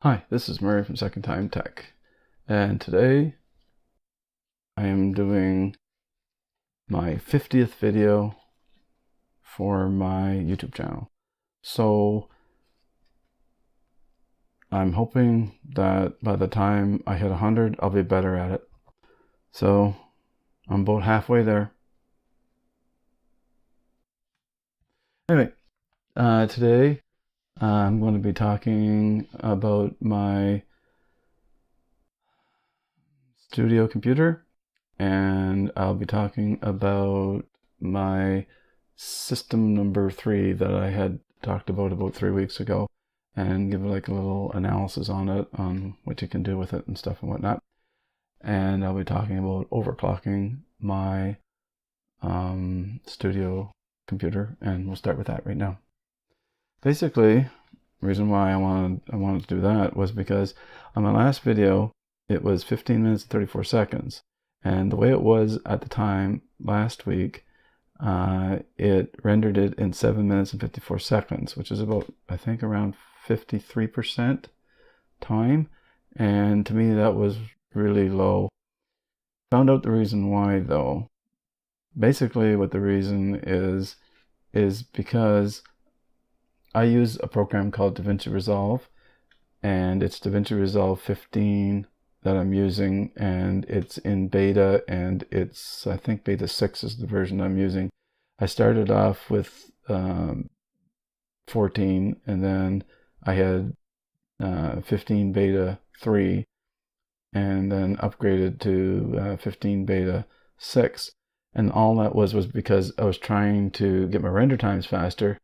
Hi, this is Murray from Second Time Tech, and today I am doing my 50th video for my YouTube channel. So I'm hoping that by the time I hit 100, I'll be better at it. So I'm about halfway there. Anyway, today I'm going to be talking about my studio computer, and I'll be talking about my system number 3 that I had talked about 3 weeks ago, and give like a little analysis on it, on what you can do with it and stuff and whatnot. And I'll be talking about overclocking my studio computer, and we'll start with that right now. Basically, the reason why I wanted to do that was because on my last video it was 15 minutes and 34 seconds, and the way it was at the time last week, it rendered it in 7 minutes and 54 seconds, which is about, I think, around 53% time, and to me that was really low. Found out the reason why though. Basically what the reason is because I use a program called DaVinci Resolve, and it's DaVinci Resolve 15 that I'm using, and it's in beta, and it's, I think beta 6 is the version I'm using. I started off with 14, and then I had 15 beta 3, and then upgraded to 15 beta 6. And all that was because I was trying to get my render times faster,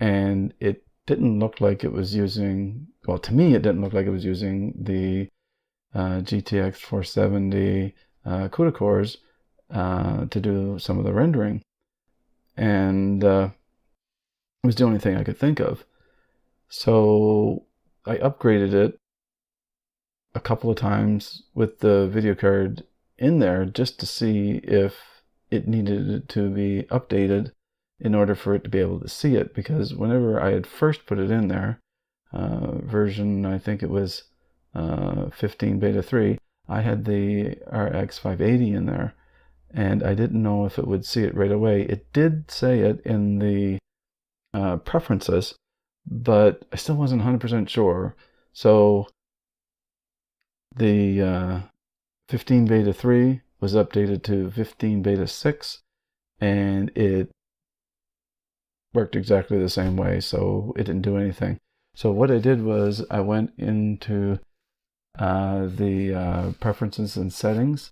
and it didn't look like it was using, well, to me it didn't look like it was using the GTX 470 CUDA cores to do some of the rendering, and it was the only thing I could think of. So I upgraded it a couple of times with the video card in there just to see if it needed to be updated in order for it to be able to see it, because whenever I had first put it in there, version, I think it was 15 beta 3, I had the RX 580 in there, and I didn't know if it would see it right away. It did say it in the preferences, but I still wasn't 100% sure. So the 15 beta 3 was updated to 15 beta 6, and it worked exactly the same way, so it didn't do anything. So what I did was I went into the preferences and settings,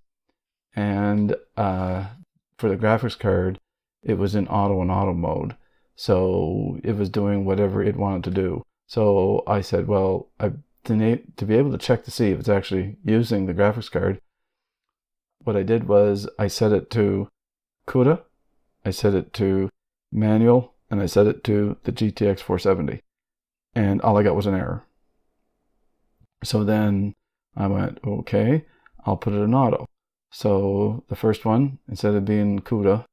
and for the graphics card it was in auto and auto mode, so it was doing whatever it wanted to do. So I said, well, to be able to check to see if it's actually using the graphics card, what I did was I set it to CUDA, I set it to manual, and I set it to the GTX 470, and all I got was an error. So then I went, okay, I'll put it in auto. So the first one, instead of being CUDA,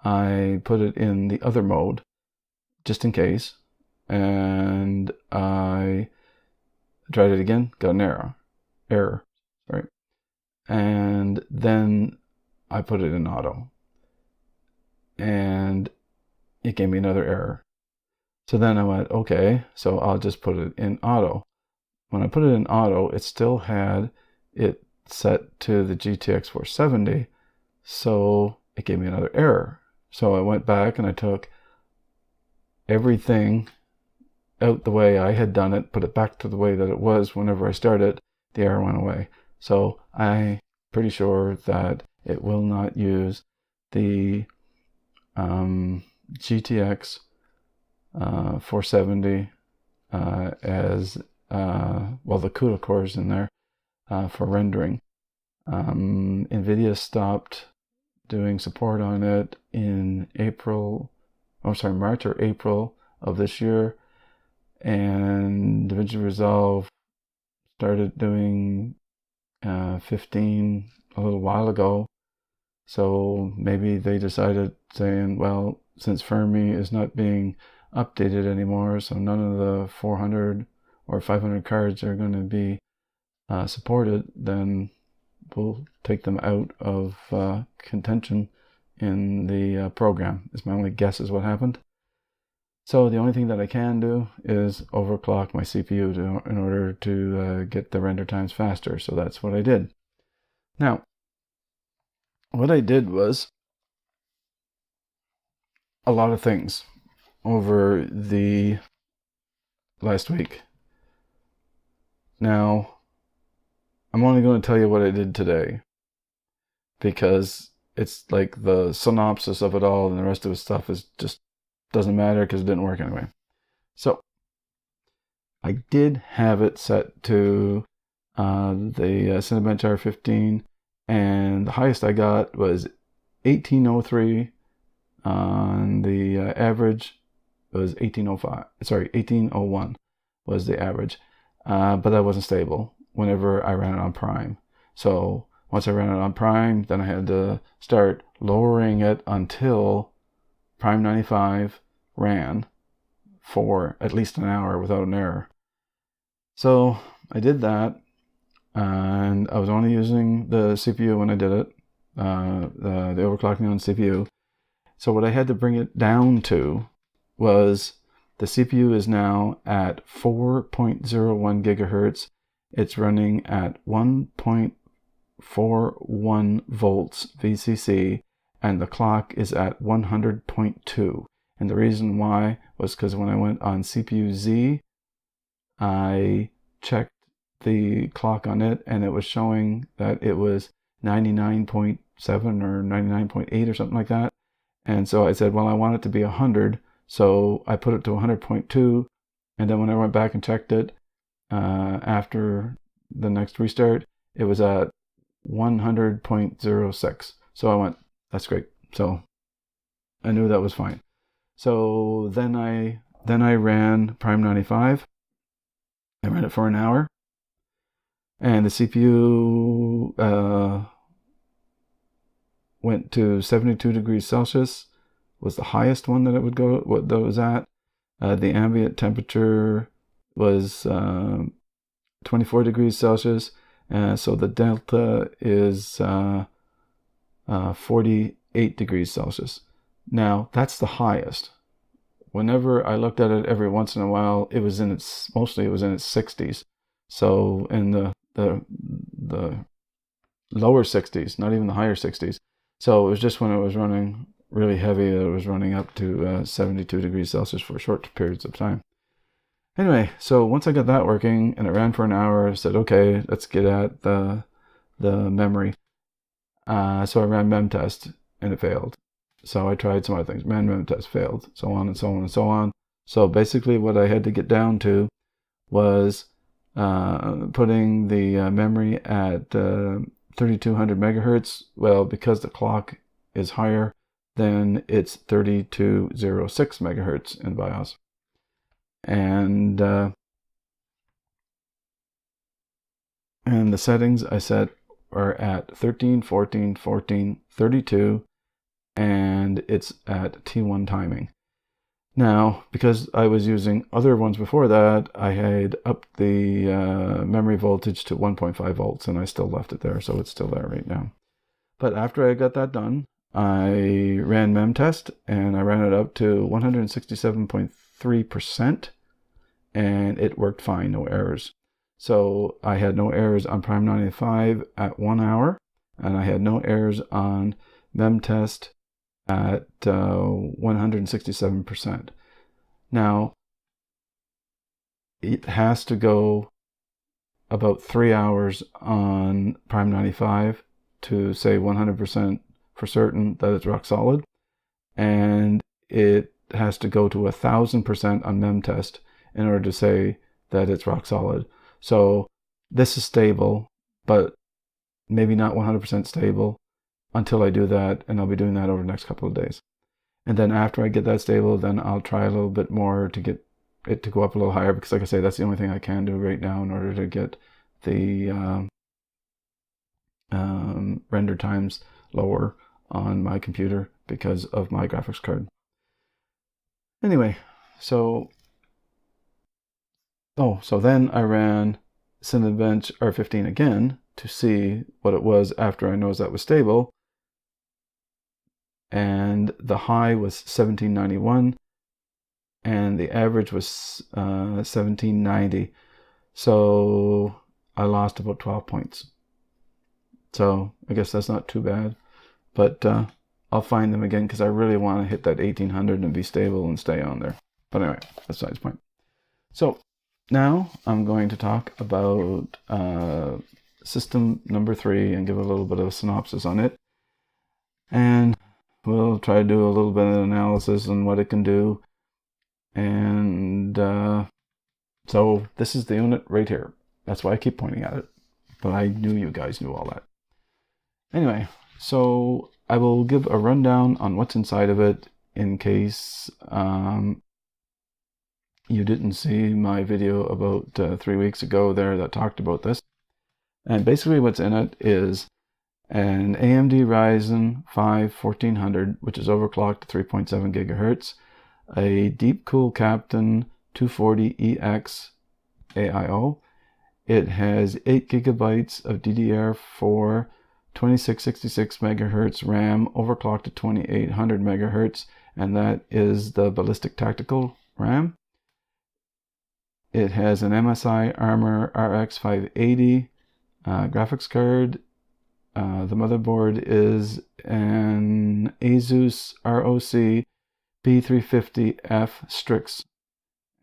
I put it in the other mode, just in case, and I tried it again, got an error, sorry. And then I put it in auto, and it gave me another error. So then I went, okay, so I'll just put it in auto. When I put it in auto, it still had it set to the GTX 470, so it gave me another error. So I went back and I took everything out the way I had done it, put it back to the way that it was whenever I started, the error went away. So I'm pretty sure that it will not use the GTX 470 as well, the CUDA cores in there for rendering. NVIDIA stopped doing support on it in March or April of this year, and DaVinci Resolve started doing 15 a little while ago. So maybe they decided, saying, well, since Fermi is not being updated anymore, so none of the 400 or 500 cards are going to be supported, then we'll take them out of contention in the program. Is my only guess is what happened. So the only thing that I can do is overclock my CPU in order to get the render times faster. So that's what I did. Now, what I did was a lot of things over the last week. Now, I'm only going to tell you what I did today, because it's like the synopsis of it all, and the rest of the stuff is just doesn't matter because it didn't work anyway. So I did have it set to the Cinebench R15, and the highest I got was 1803. On the average, it was 1805. Sorry, 1801 was the average, but that wasn't stable whenever I ran it on Prime. So once I ran it on Prime, then I had to start lowering it until Prime 95 ran for at least an hour without an error. So I did that, and I was only using the CPU when I did it, the overclocking on CPU. So what I had to bring it down to was the CPU is now at 4.01 gigahertz. It's running at 1.41 volts VCC, and the clock is at 100.2. And the reason why was because when I went on CPU-Z, I checked the clock on it, and it was showing that it was 99.7 or 99.8 or something like that. And so I said, well, I want it to be 100. So I put it to 100.2. And then when I went back and checked it after the next restart, it was at 100.06. So I went, that's great. So I knew that was fine. So then I ran Prime 95. I ran it for an hour. And the CPU went to 72 degrees Celsius, was the highest one that it would go, what that was at. The ambient temperature was 24 degrees Celsius, so the delta is 48 degrees Celsius. Now, that's the highest. Whenever I looked at it every once in a while, it was in its 60s. So in the lower 60s, not even the higher 60s. So it was just when it was running really heavy, it was running up to 72 degrees Celsius for short periods of time. Anyway, so once I got that working and it ran for an hour, I said, okay, let's get at the memory. So I ran memtest and it failed. So I tried some other things. Memtest failed, so on and so on and so on. So basically what I had to get down to was putting the memory at 3200 megahertz. Well, because the clock is higher, then it's 3206 megahertz in BIOS. And the settings I set are at 13, 14, 14, 32, and it's at T1 timing. Now, because I was using other ones before that, I had upped the memory voltage to 1.5 volts, and I still left it there, so it's still there right now. But after I got that done, I ran memtest, and I ran it up to 167.3%, and it worked fine, no errors. So I had no errors on Prime 95 at 1 hour, and I had no errors on memtest at 167%. Now, it has to go about 3 hours on Prime 95 to say 100% for certain that it's rock solid, and it has to go to 1000% on memtest in order to say that it's rock solid. So this is stable, but maybe not 100% stable until I do that, and I'll be doing that over the next couple of days. And then after I get that stable, then I'll try a little bit more to get it to go up a little higher, because like I say, that's the only thing I can do right now in order to get the render times lower on my computer because of my graphics card. Anyway, so Oh, so then I ran Cinebench R15 again to see what it was after I noticed that was stable. And the high was 1791 and the average was 1790. So I lost about 12 points. So I guess that's not too bad. But I'll find them again because I really want to hit that 1800 and be stable and stay on there. But anyway, that's besides the point. So now I'm going to talk about system number 3 and give a little bit of a synopsis on it. And we'll try to do a little bit of analysis on what it can do. And so this is the unit right here. That's why I keep pointing at it. But I knew you guys knew all that. Anyway, so I will give a rundown on what's inside of it in case you didn't see my video about 3 weeks ago there that talked about this. And basically what's in it is an AMD Ryzen 5 1400, which is overclocked to 3.7 gigahertz, a Deep Cool Captain 240EX AIO. It has 8 gigabytes of DDR4 2666 megahertz RAM overclocked to 2800 megahertz, and that is the Ballistix Tactical RAM. It has an MSI Armor RX 580 graphics card. The motherboard is an Asus ROC B350F Strix,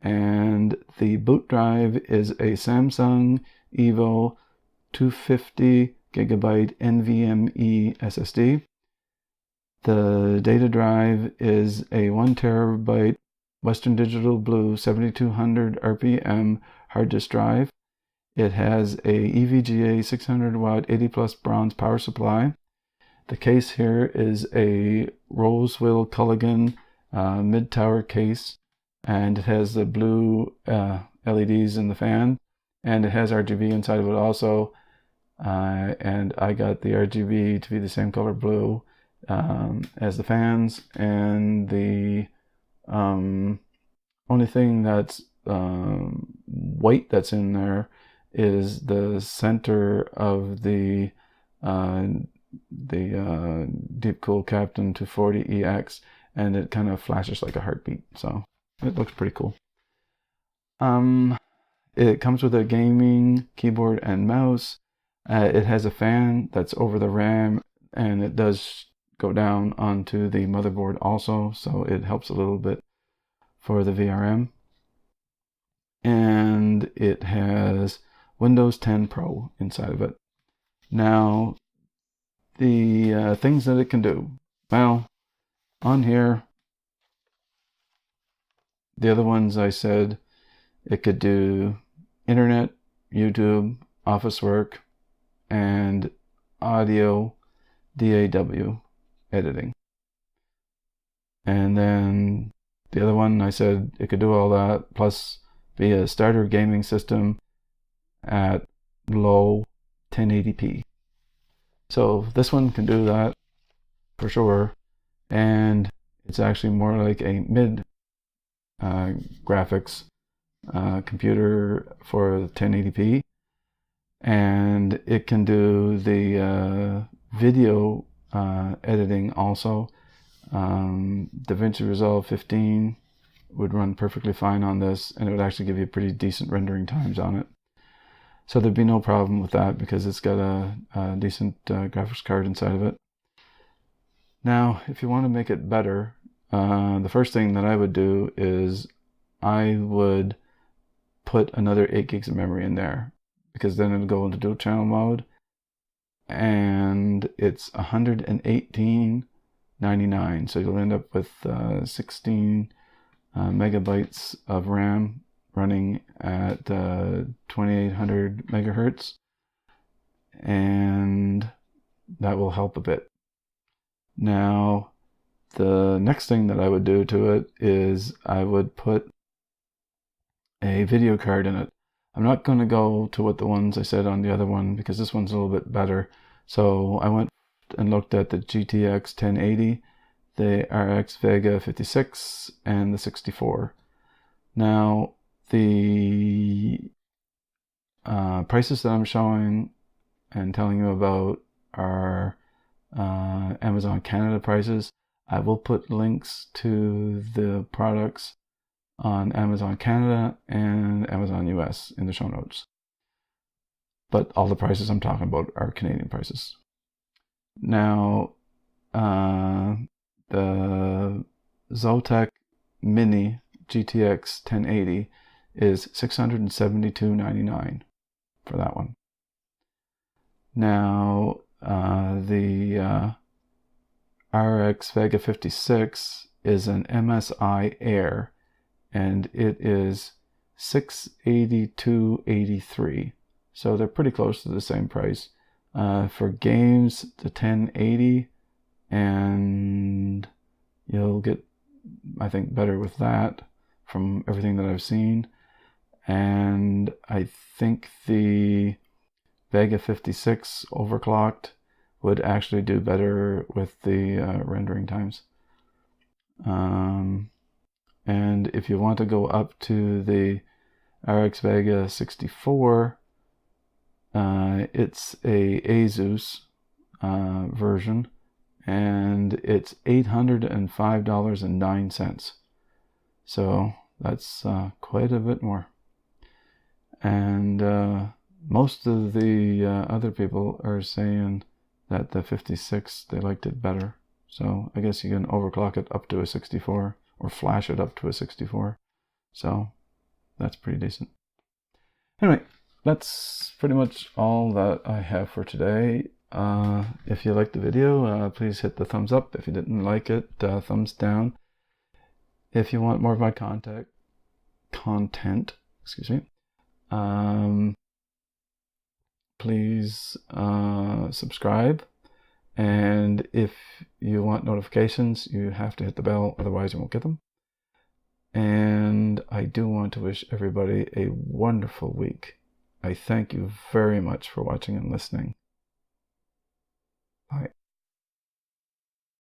and the boot drive is a Samsung Evo 250 gigabyte NVMe SSD. The data drive is a 1 terabyte Western Digital Blue 7200 RPM hard disk drive. It has a EVGA 600 watt 80 plus bronze power supply. The case here is a Rosewill Culligan mid-tower case, and it has the blue LEDs in the fan, and it has RGB inside of it also. And I got the RGB to be the same color blue as the fans, and the only thing that's white that's in there is the center of the Deep Cool Captain 240EX, and it kind of flashes like a heartbeat, so it looks pretty cool. It comes with a gaming keyboard and mouse. It has a fan that's over the RAM, and it does go down onto the motherboard also, so it helps a little bit for the VRM. And it has Windows 10 Pro inside of it. Now, the things that it can do. Well, on here, the other ones I said it could do internet, YouTube, office work, and audio DAW editing. And then the other one I said it could do all that, plus be a starter gaming system at low 1080p. So this one can do that for sure, and it's actually more like a mid graphics computer for 1080p, and it can do the video editing also. DaVinci Resolve 15 would run perfectly fine on this, and it would actually give you pretty decent rendering times on it. So there'd be no problem with that because it's got a decent graphics card inside of it. Now, if you want to make it better, the first thing that I would do is I would put another 8 gigs of memory in there, because then it'll go into dual channel mode, and it's $118.99, so you'll end up with 16 megabytes of RAM running at 2800 megahertz, and that will help a bit. Now, the next thing that I would do to it is I would put a video card in it. I'm not going to go to what the ones I said on the other one, because this one's a little bit better. So I went and looked at the GTX 1080, the RX Vega 56, and the 64. Now, The prices that I'm showing and telling you about are Amazon Canada prices. I will put links to the products on Amazon Canada and Amazon US in the show notes. But all the prices I'm talking about are Canadian prices. Now, the Zotac Mini GTX 1080 is $672.99 for that one. Now, the RX Vega 56 is an MSI Air, and it is $682.83. So they're pretty close to the same price. For games, the 1080, and you'll get, I think, better with that from everything that I've seen. And I think the Vega 56 overclocked would actually do better with the rendering times. And if you want to go up to the RX Vega 64, it's a Asus version, and it's $805.09. So that's quite a bit more. And most of the other people are saying that the 56, they liked it better. So I guess you can overclock it up to a 64 or flash it up to a 64. So that's pretty decent. Anyway, that's pretty much all that I have for today. If you liked the video, please hit the thumbs up. If you didn't like it, thumbs down. If you want more of my content, excuse me, please subscribe. And if you want notifications, you have to hit the bell, otherwise you won't get them. And I do want to wish everybody a wonderful week. I thank you very much for watching and listening. Bye.